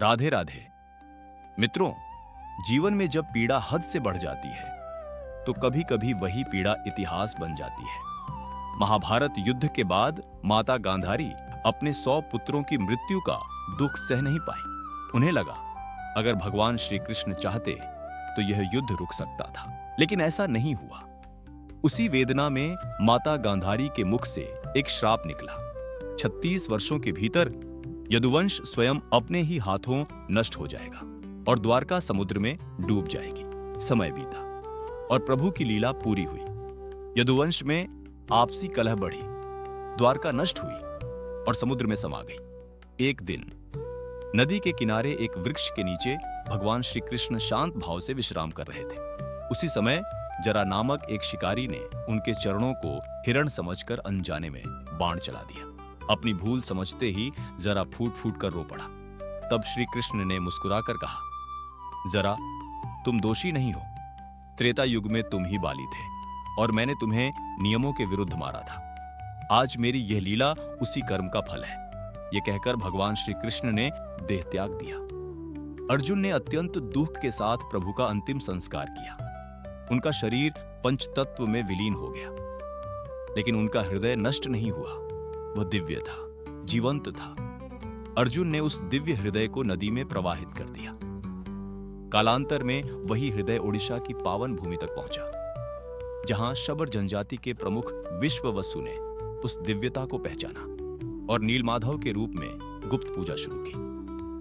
राधे राधे। मित्रों, जीवन में जब पीड़ा हद से बढ़ जाती है तो कभी कभी वही पीड़ा इतिहास बन जाती है। महाभारत युद्ध के बाद माता गांधारी अपने 100 पुत्रों की मृत्यु का दुख सह नहीं पाई। उन्हें लगा अगर भगवान श्री कृष्ण चाहते तो यह युद्ध रुक सकता था, लेकिन ऐसा नहीं हुआ। उसी वेदना में माता गांधारी के मुख से एक श्राप निकला। 36 वर्षों के भीतर यदुवंश स्वयं अपने ही हाथों नष्ट हो जाएगा और द्वारका समुद्र में डूब जाएगी। समय बीता और प्रभु की लीला पूरी हुई। यदुवंश में आपसी कलह बढ़ी, द्वारका नष्ट हुई और समुद्र में समा गई। एक दिन नदी के किनारे एक वृक्ष के नीचे भगवान श्री कृष्ण शांत भाव से विश्राम कर रहे थे। उसी समय जरा नामक एक शिकारी ने उनके चरणों को हिरण समझकर अनजाने में बाण चला दिया। अपनी भूल समझते ही जरा फूट फूट कर रो पड़ा। तब श्री कृष्ण ने मुस्कुराकर कहा, जरा तुम दोषी नहीं हो। त्रेता युग में तुम ही बाली थे और मैंने तुम्हें नियमों के विरुद्ध मारा था। आज मेरी यह लीला उसी कर्म का फल है। यह कहकर भगवान श्री कृष्ण ने देह त्याग दिया। अर्जुन ने अत्यंत दुख के साथ प्रभु का अंतिम संस्कार किया। उनका शरीर पंचतत्व में विलीन हो गया, लेकिन उनका हृदय नष्ट नहीं हुआ। वह दिव्य था, जीवंत था। अर्जुन ने उस दिव्य हृदय को नदी में प्रवाहित कर दिया। कालांतर में वही हृदय ओडिशा की पावन भूमि तक पहुंचा, जहां शबर जनजाति के प्रमुख विश्ववसु ने उस दिव्यता को पहचाना और नीलमाधव के रूप में गुप्त पूजा शुरू की।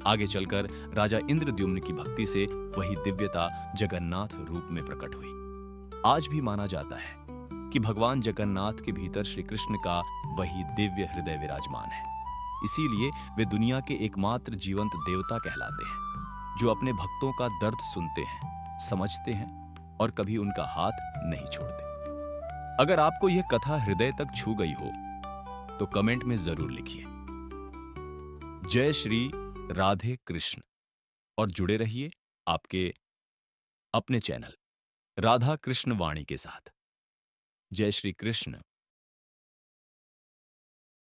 आगे चलकर राजा इंद्रद्युम्न की भक्ति से वही दिव्यता जगन्नाथ रूप में प्रकट हुई। आज भी माना जाता है कि भगवान जगन्नाथ के भीतर श्री कृष्ण का वही दिव्य हृदय विराजमान है। इसीलिए वे दुनिया के एकमात्र जीवंत देवता कहलाते हैं, जो अपने भक्तों का दर्द सुनते हैं, समझते हैं और कभी उनका हाथ नहीं छोड़ते। अगर आपको यह कथा हृदय तक छू गई हो तो कमेंट में जरूर लिखिए। जय श्री राधे कृष्ण और जुड़े रहिए आपके अपने चैनल राधा कृष्ण वाणी के साथ। जय श्री कृष्ण।